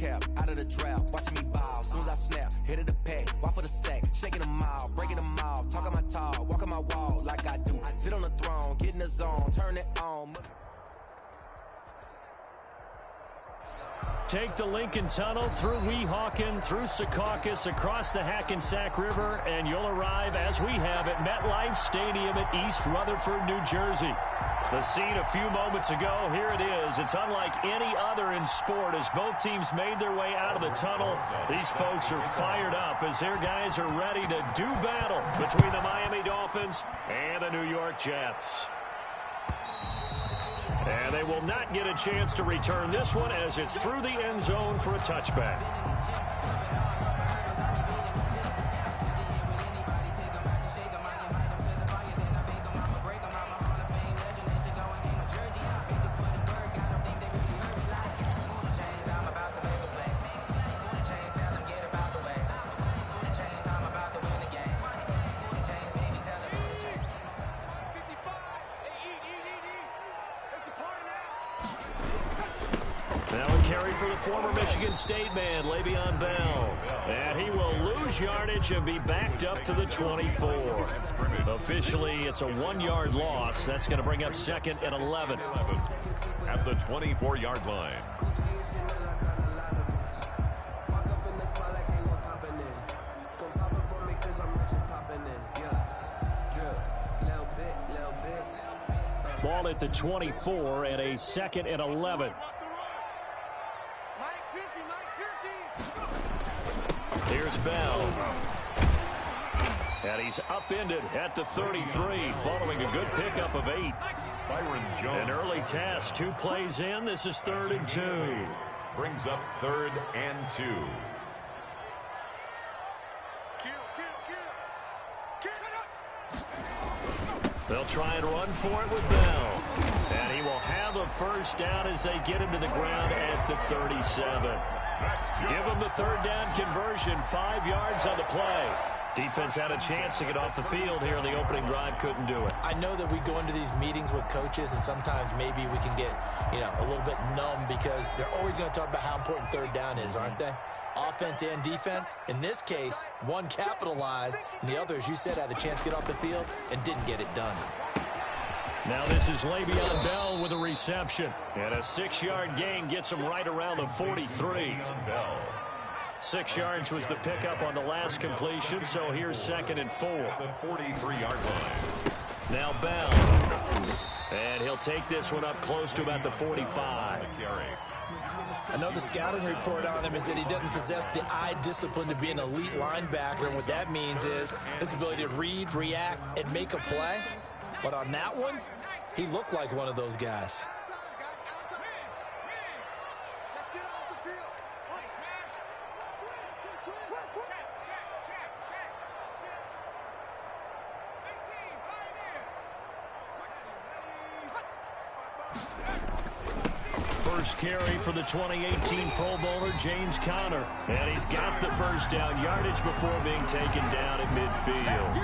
cap, out of the draft, watching me bow. Soon as I snap, hit of the pack, walk for the sack, shaking them out, breaking them out, talking my talk, walking my wall like I do. Sit on the throne, get in the zone, turn it on. Take the Lincoln Tunnel through Weehawken, through Secaucus, across the Hackensack River, and you'll arrive, as we have, at MetLife Stadium at East Rutherford, New Jersey. The scene a few moments ago, here it is. It's unlike any other in sport as both teams made their way out of the tunnel. These folks are fired up as their guys are ready to do battle between the Miami Dolphins and the New York Jets. And they will not get a chance to return this one as it's through the end zone for a touchback. For the former Michigan State man, Le'Veon Bell. And he will lose yardage and be backed up to the 24. Officially, it's a 1-yard loss. That's going to bring up 2nd and 11. At the 24-yard line. Ball at the 24 and a 2nd and 11. Here's Bell. And he's upended at the 33 following a good pickup of 8. Byron Jones. An early task, 2 plays in. This is 3rd and 2. Brings up 3rd and 2. They'll try and run for it with Bell. And he will have a first down as they get him to the ground at the 37. Give them the 3rd down conversion, 5 yards on the play. Defense had a chance to get off the field here in the opening drive, couldn't do it. I know that we go into these meetings with coaches, and sometimes maybe we can get, a little bit numb because they're always going to talk about how important 3rd down is, aren't they? Offense and defense. In this case, one capitalized, and the other, as you said, had a chance to get off the field and didn't get it done. Now this is Le'Veon Bell with a reception. And a 6-yard gain gets him right around the 43. 6 yards was the pickup on the last completion, so here's 2nd and 4. The 43-yard line. Now Bell. And he'll take this one up close to about the 45. I know the scouting report on him is that he doesn't possess the eye discipline to be an elite linebacker, and what that means is his ability to read, react, and make a play. But on that one, he looked like one of those guys. First carry for the 2018 Pro Bowler, James Conner. And he's got the first down yardage before being taken down at midfield.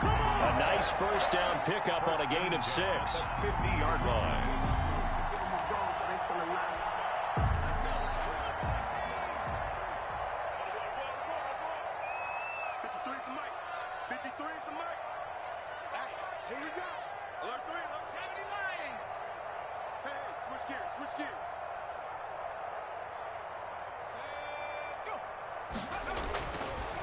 A nice first down pickup on a gain of 6. 50-yard line.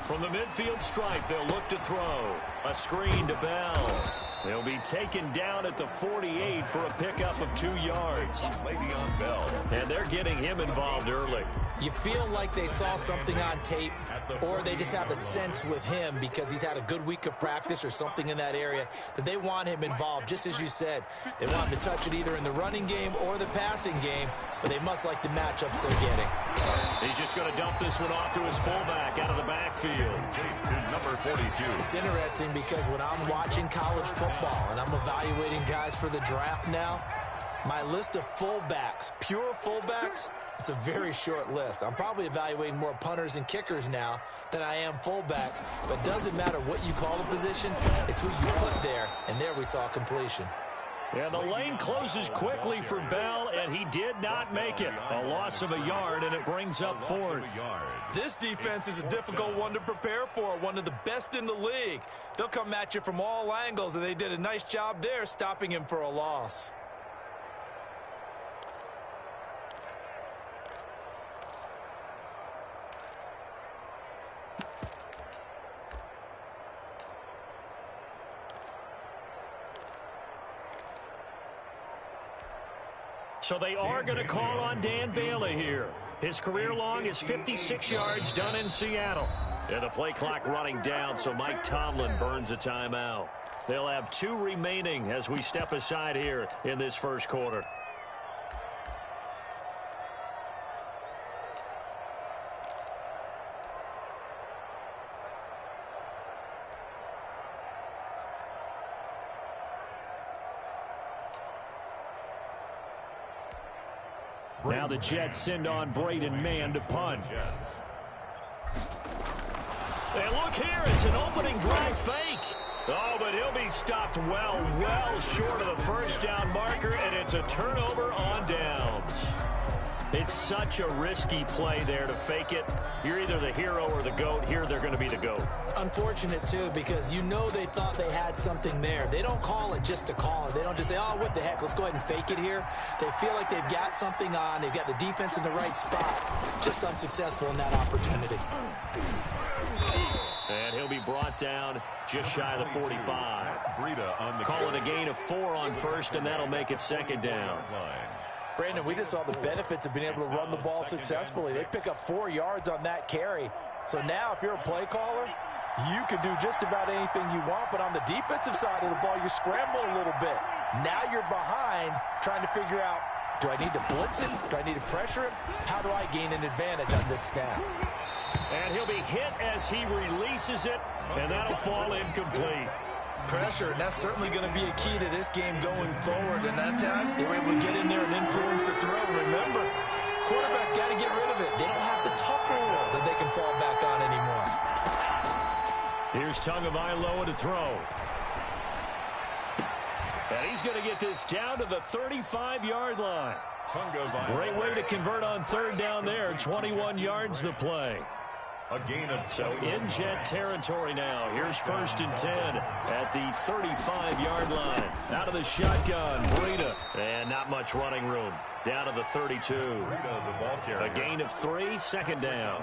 From the midfield stripe, they'll look to throw. A screen to Bell. They'll be taken down at the 48 for a pickup of 2 yards. Le'Veon Bell. And they're getting him involved early. You feel like they saw something on tape, or they just have a sense with him because he's had a good week of practice or something in that area that they want him involved. Just as you said, they want him to touch it either in the running game or the passing game, but they must like the matchups they're getting. He's just going to dump this one off to his fullback out of the backfield. To number 42. It's interesting because when I'm watching college football and I'm evaluating guys for the draft now, my list of fullbacks, pure fullbacks, it's a very short list. I'm probably evaluating more punters and kickers now than I am fullbacks, but it doesn't matter what you call the position, it's who you put there, and there we saw completion. And the lane closes quickly for Bell, and he did not make it. A loss of a yard, and it brings up fourth. This defense is a difficult one to prepare for, one of the best in the league. They'll come at you from all angles, and they did a nice job there stopping him for a loss. So they are going to call on Dan Bailey here. His career long is 56 yards done in Seattle. And the play clock running down, so Mike Tomlin burns a timeout. They'll have 2 remaining as we step aside here in this first quarter. Now the Jets send on Braden Mann to punt. And look here, it's an opening drive fake. Oh, but he'll be stopped well short of the first down marker, and it's a turnover on downs. It's such a risky play there to fake it. You're either the hero or the GOAT. Here they're going to be the GOAT. Unfortunate, too, because you know they thought they had something there. They don't call it just to call it. They don't just say, oh, what the heck, let's go ahead and fake it here. They feel like they've got something on. They've got the defense in the right spot. Just unsuccessful in that opportunity. And he'll be brought down just shy of the 45. Call it a gain of 4 on first, and that'll make it second down. Brandon, we just saw the benefits of being able to run the ball successfully. They pick up 4 yards on that carry. So now if you're a play caller, you can do just about anything you want. But on the defensive side of the ball, you're scrambling a little bit. Now you're behind trying to figure out, do I need to blitz him? Do I need to pressure him? How do I gain an advantage on this snap? And he'll be hit as he releases it, and that'll fall incomplete. Pressure, and that's certainly going to be a key to this game going forward. And that time, they were able to get in there and influence the throw. Remember, quarterbacks got to get rid of it. They don't have the Tucker rule that they can fall back on anymore. Here's Tagovailoa to throw. And he's going to get this down to the 35-yard line. Great way to convert on third down there. 21 yards the play. So in Jet territory now. Here's 1st and 10 at the 35-yard line. Out of the shotgun, Breida. And not much running room. Down to the 32. A gain of 3, second down.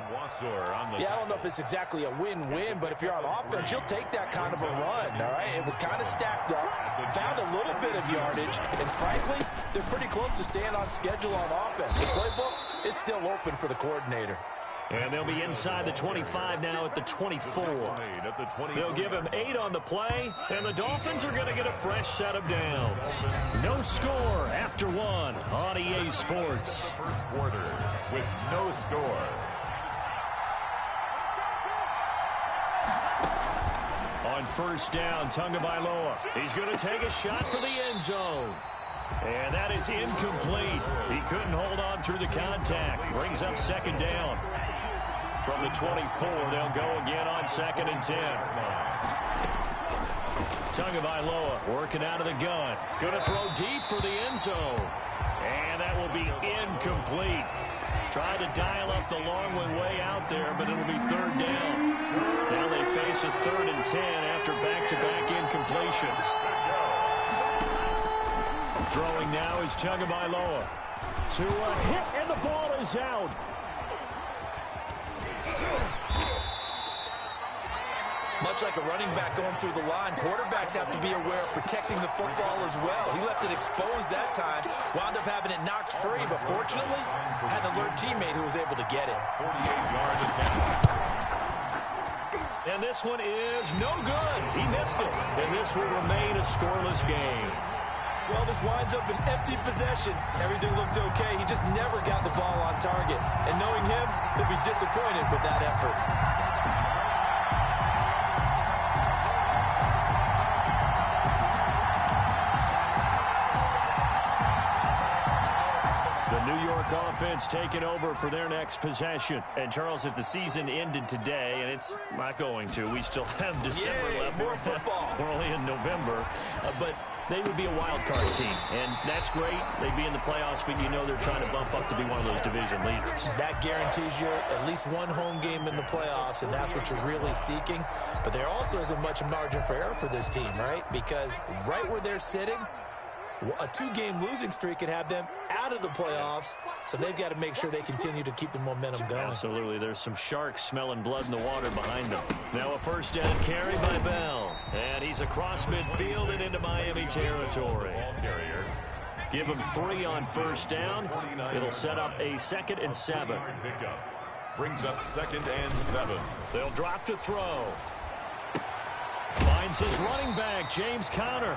Yeah, I don't know if it's exactly a win-win, but if you're on offense, you'll take that kind of a run, all right? It was kind of stacked up, found a little bit of yardage, and frankly, they're pretty close to staying on schedule on offense. The playbook is still open for the coordinator. And they'll be inside the 25 now at the 24. They'll give him 8 on the play, and the Dolphins are going to get a fresh set of downs. No score after 1 on EA Sports. First quarter with no score. On first down, Tagovailoa. He's going to take a shot for the end zone. And that is incomplete. He couldn't hold on through the contact. Brings up second down. From the 24, they'll go again on 2nd and 10. Tagovailoa working out of the gun. Going to throw deep for the end zone. And that will be incomplete. Tried to dial up the long way out there, but it'll be third down. Now they face a 3rd and 10 after back-to-back incompletions. Throwing now is Tagovailoa. To a hit, and the ball is out. Much like a running back going through the line, quarterbacks have to be aware of protecting the football as well. He left it exposed that time, wound up having it knocked free, but fortunately, had an alert teammate who was able to get it. 48-yard attempt. And this one is no good. He missed it. And this will remain a scoreless game. Well, this winds up an empty possession. Everything looked okay. He just never got the ball on target. And knowing him, he'll be disappointed with that effort. Offense taking over for their next possession. And Charles, if the season ended today, and it's not going to, we still have December left. More football. We're only in November. But they would be a wild card team, and that's great. They'd be in the playoffs, but you know they're trying to bump up to be one of those division leaders. That guarantees you at least one home game in the playoffs, and that's what you're really seeking. But there also isn't much margin for error for this team, right? Because right where they're sitting, a 2-game losing streak could have them out of the playoffs, so they've got to make sure they continue to keep the momentum going. Absolutely. There's some sharks smelling blood in the water behind them. Now a first down carry by Bell, and he's across midfield and into Miami territory. Give him 3 on first down. It'll set up a 2nd and 7. Brings up 2nd and 7. They'll drop to throw. Finds his running back, James Conner.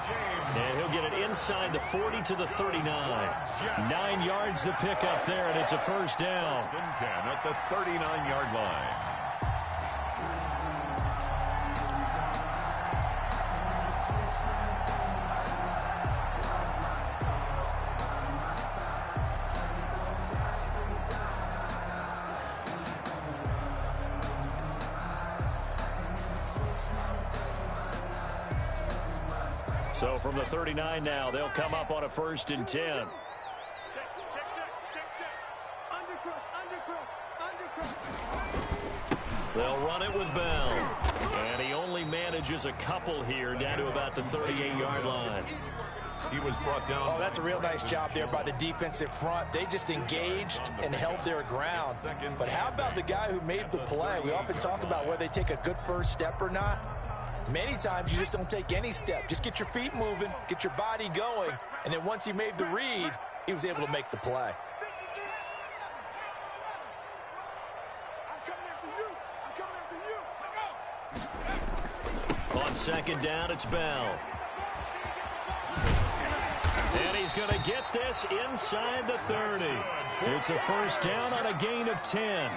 And he'll get it inside the 40 to the 39. 9 yards to pick up there, and it's a first down. 10 at the 39-yard line. So from the 39 now, they'll come up on a 1st and 10. They'll run it with Bell. And he only manages a couple here down to about the 38-yard line. He was brought down. Oh, that's a real nice job there by the defensive front. They just engaged and held their ground. But how about the guy who made the play? We often talk about whether they take a good first step or not. Many times you just don't take any step. Just get your feet moving, get your body going, and then once he made the read, he was able to make the play. On 2nd down, it's Bell. And he's going to get this inside the 30. It's a first down on a gain of 10.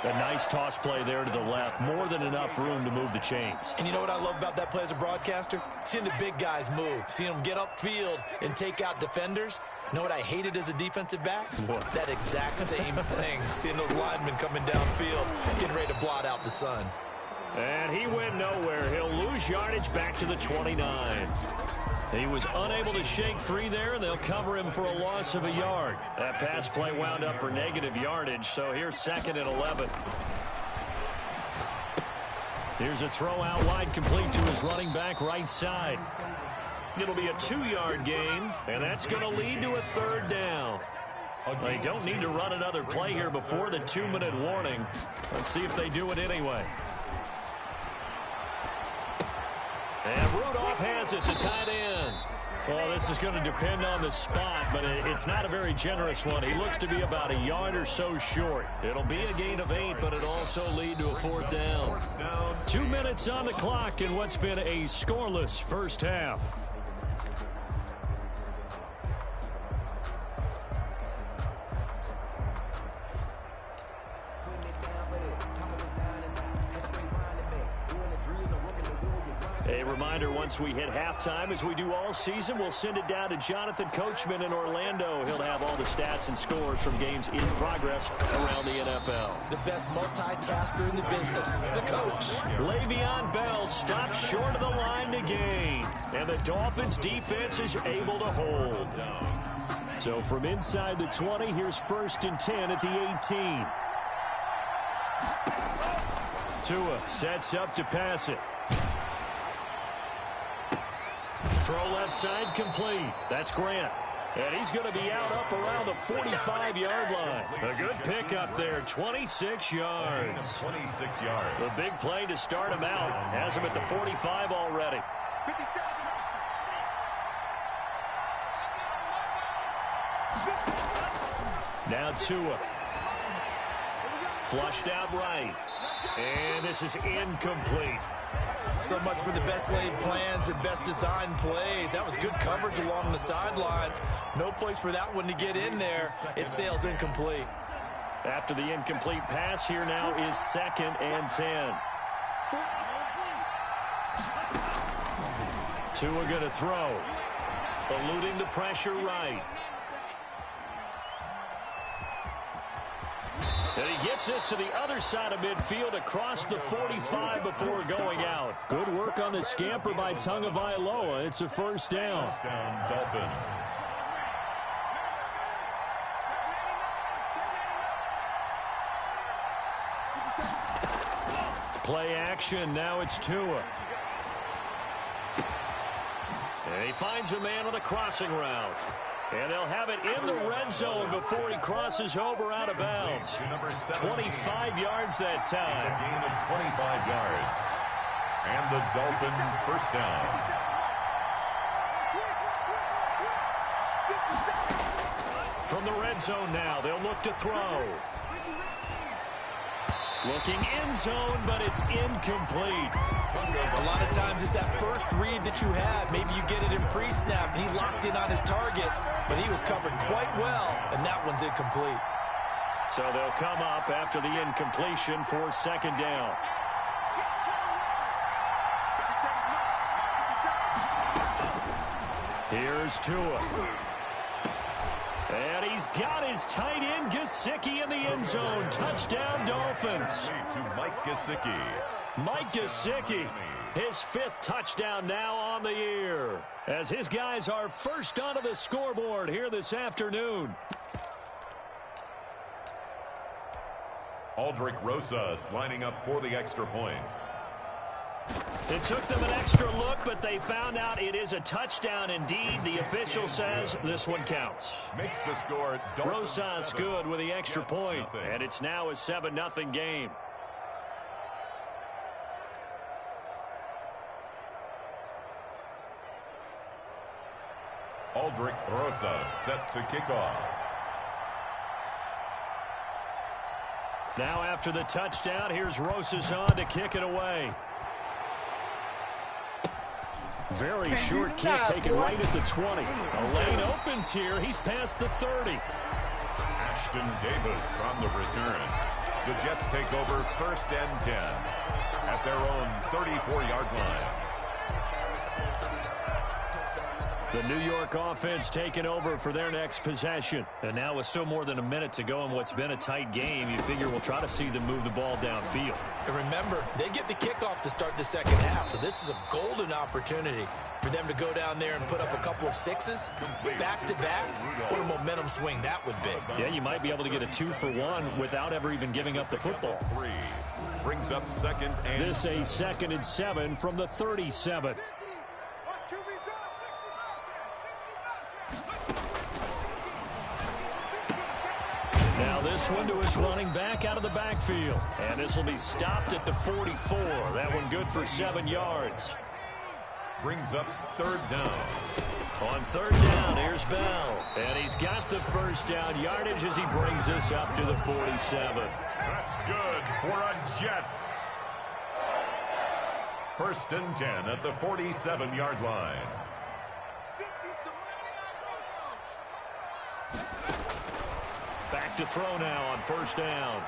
A nice toss play there to the left. More than enough room to move the chains. And you know what I love about that play as a broadcaster? Seeing the big guys move. Seeing them get upfield and take out defenders. You know what I hated as a defensive back? What? That exact same thing. Seeing those linemen coming downfield, getting ready to blot out the sun. And he went nowhere. He'll lose yardage back to the 29. He was unable to shake free there, and they'll cover him for a loss of a yard. That pass play wound up for negative yardage, so here's 2nd and 11. Here's a throw out wide, complete to his running back right side. It'll be a 2-yard gain, and that's going to lead to a 3rd down. They don't need to run another play here before the 2-minute warning. Let's see if they do it anyway. And Rudolph has it, the tight end. Well, this is going to depend on the spot, but it's not a very generous one. He looks to be about a yard or so short. It'll be a gain of 8, but it'll also lead to a 4th down. 2 minutes on the clock in what's been a scoreless first half. A reminder, once we hit halftime, as we do all season, we'll send it down to Jonathan Coachman in Orlando. He'll have all the stats and scores from games in progress around the NFL. The best multitasker in the business, the coach. Le'Veon Bell stops short of the line to gain, and the Dolphins' defense is able to hold. So from inside the 20, here's 1st and 10 at the 18. Tua sets up to pass it. Throw left side complete. That's Grant. And he's going to be out up around the 45-yard line. A good pickup there, 26 yards. 26 yards. The big play to start him out. Has him at the 45 already. Now Tua. Flushed out right. And this is incomplete. So much for the best laid plans and best designed plays. That was good coverage along the sidelines. No place for that one to get in there. It sails incomplete. After the incomplete pass, here now is 2nd and 10. Tua going to throw. Eluding the pressure right. And he gets this to the other side of midfield across the 45 before going out. Good work on the scamper by Tagovailoa. It's a first down. First down, Dolphins. Play action. Now it's Tua. And he finds a man on the crossing route. And they'll have it in the red zone before he crosses over out of bounds. 25 yards that time. It's a gain of 25 yards. And the Dolphin first down. From the red zone now, they'll look to throw. Looking end zone, but it's incomplete. A lot of times it's that first read that you had. Maybe you get it in pre-snap, and he locked in on his target, but he was covered quite well, and that one's incomplete. So they'll come up after the incompletion for second down. Here's Tua. And he's got his tight end Gesicki in the end zone. Touchdown, Dolphins. To Mike Gesicki. Mike Gesicki, his fifth touchdown now on the year, as his guys are first onto the scoreboard here this afternoon. Aldrick Rosas lining up for the extra point. It took them an extra look, but they found out it is a touchdown indeed. The official says this one counts. Makes the score. Rosas good with the extra point, and it's now a 7-0 game. Aldrick Rosas set to kick off. Now after the touchdown, here's Rosas on to kick it away. Very short kick taken right at the 20. A lane opens here. He's past the 30. Ashton Davis on the return. The Jets take over first and 10 at their own 34-yard line. The New York offense taking over for their next possession. And now with still more than a minute to go in what's been a tight game, you figure we'll try to see them move the ball downfield. And remember, they get the kickoff to start the second half, so this is a golden opportunity for them to go down there and put up a couple of sixes back-to-back. What a momentum swing that would be. Yeah, you might be able to get a 2-for-1 without ever even giving up the football. Brings up second and this a 2nd and 7 from the 37. Now this one to his running back out of the backfield. And this will be stopped at the 44. That one good for 7 yards. Brings up third down. On third down, here's Bell. And he's got the first down yardage as he brings this up to the 47. That's good for a Jets. First and 10 at the 47-yard line. Back to throw now on first down.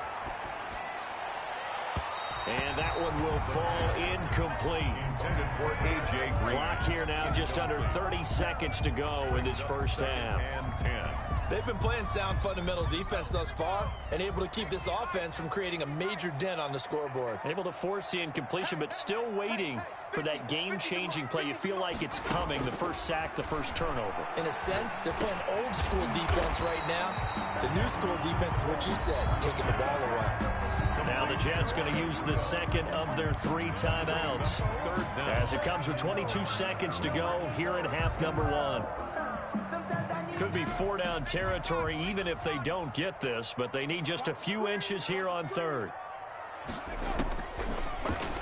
And that one will fall incomplete. Intended for A.J. Green. Clock here now, just under 30 seconds to go in this first half. And 10. They've been playing sound fundamental defense thus far and able to keep this offense from creating a major dent on the scoreboard. Able to force the incompletion, but still waiting for that game-changing play. You feel like it's coming, the first sack, the first turnover. In a sense, they're playing old-school defense right now. The new-school defense is what you said, taking the ball away. Now the Jets going to use the second of their 3 timeouts as it comes with 22 seconds to go here in half number 1. Could be 4-down territory even if they don't get this, but they need just a few inches here on third.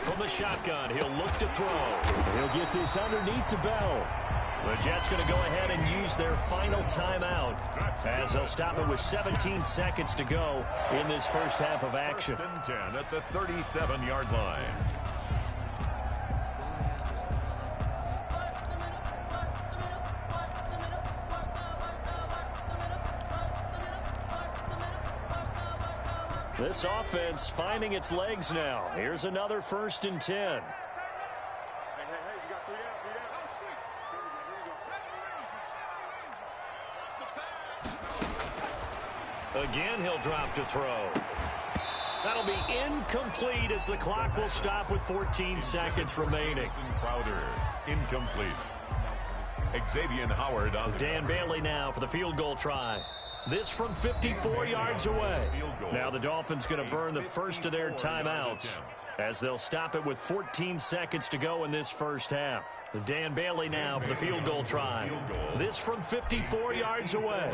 From the shotgun, he'll look to throw. He'll get this underneath to Bell. The Jets going to go ahead and use their final timeout as they'll stop it with 17 seconds to go in this first half of action. First and 10 at the 37-yard line. This offense finding its legs now. Here's another 1st and 10. Again, he'll drop to throw. That'll be incomplete as the clock will stop with 14 seconds remaining. Crowder, incomplete. Xavier Howard on Dan Bailey now for the field goal try. This from 54 yards away. Now the Dolphins going to burn the first of their timeouts as they'll stop it with 14 seconds to go in this first half. Dan Bailey now for the field goal try. This from 54 yards away.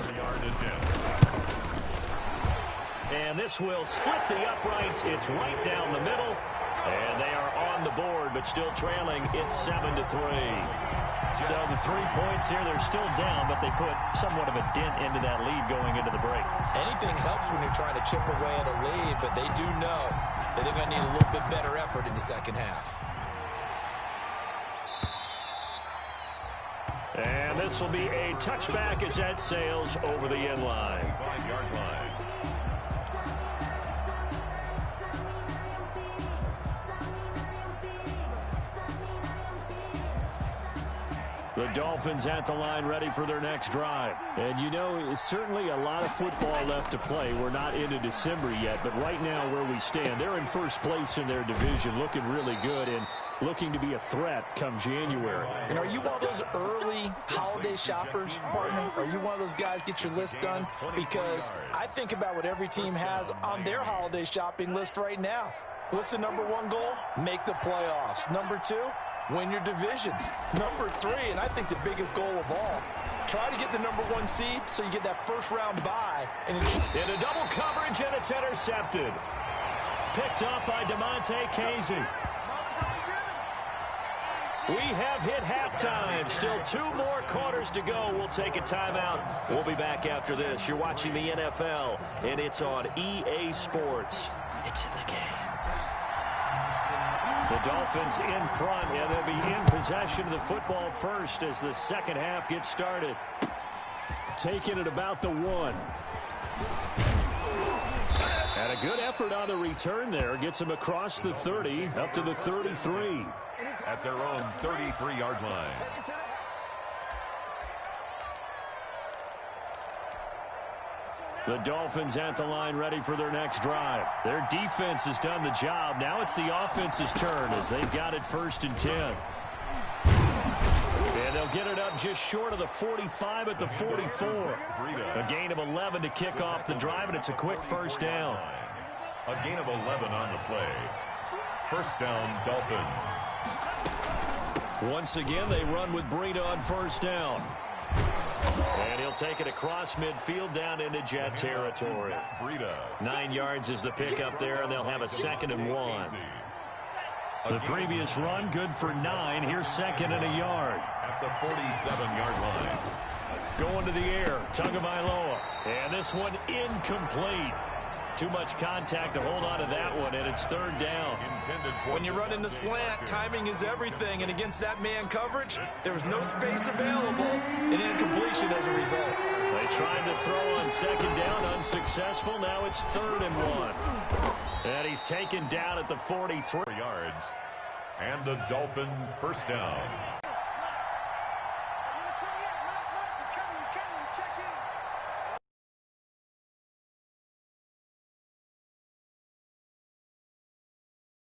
And this will split the uprights. It's right down the middle. And they are on the board, but still trailing. It's 7-3. So the 3 points here, they're still down, but they put somewhat of a dent into that lead going into the break. Anything helps when you're trying to chip away at a lead, but they do know that they're going to need a little bit better effort in the second half. And this will be a touchback as that sails over the end line. 5-yard line. The Dolphins at the line ready for their next drive. And you know, certainly a lot of football left to play. We're not into December yet, but right now where we stand, they're in first place in their division, looking really good and looking to be a threat come January. And are you one of those early holiday shoppers, partner? Are you one of those guys get your list done? Because I think about what every team has on their holiday shopping list right now. What's the number one goal? Make the playoffs. Number two, win your division. Number three, and I think the biggest goal of all, try to get the number one seed so you get that first round bye. And in a double coverage, and it's intercepted. Picked up by DeMonte Casey. We have hit halftime. Still 2 more quarters to go. We'll take a timeout. We'll be back after this. You're watching the NFL, and it's on EA Sports. It's in the game. The Dolphins in front, and they'll be in possession of the football first as the second half gets started. Taking it about the 1. And a good effort on the return there. Gets him across the 30, up to the 33. At their own 33-yard line. The Dolphins at the line ready for their next drive. Their defense has done the job. Now it's the offense's turn as they've got it 1st and 10. And they'll get it up just short of the 45 at the 44. A gain of 11 to kick off the drive, and it's a quick first down. A gain of 11 on the play. First down, Dolphins. Once again, they run with Breida on first down. And he'll take it across midfield down into Jet territory. 9 yards is the pickup there, and they'll have a 2nd and 1. The previous run, good for 9. Here's 2nd and a yard. At the 47-yard line. Going to the air, Tagovailoa. And this one incomplete. Too much contact to hold on to that one, and it's 3rd down. When you run in the slant, timing is everything, and against that man coverage, there was no space available, and incompletion as a result. They tried to throw on 2nd down, unsuccessful. Now it's 3rd and 1. And he's taken down at the 43 yards. And the Dolphin first down.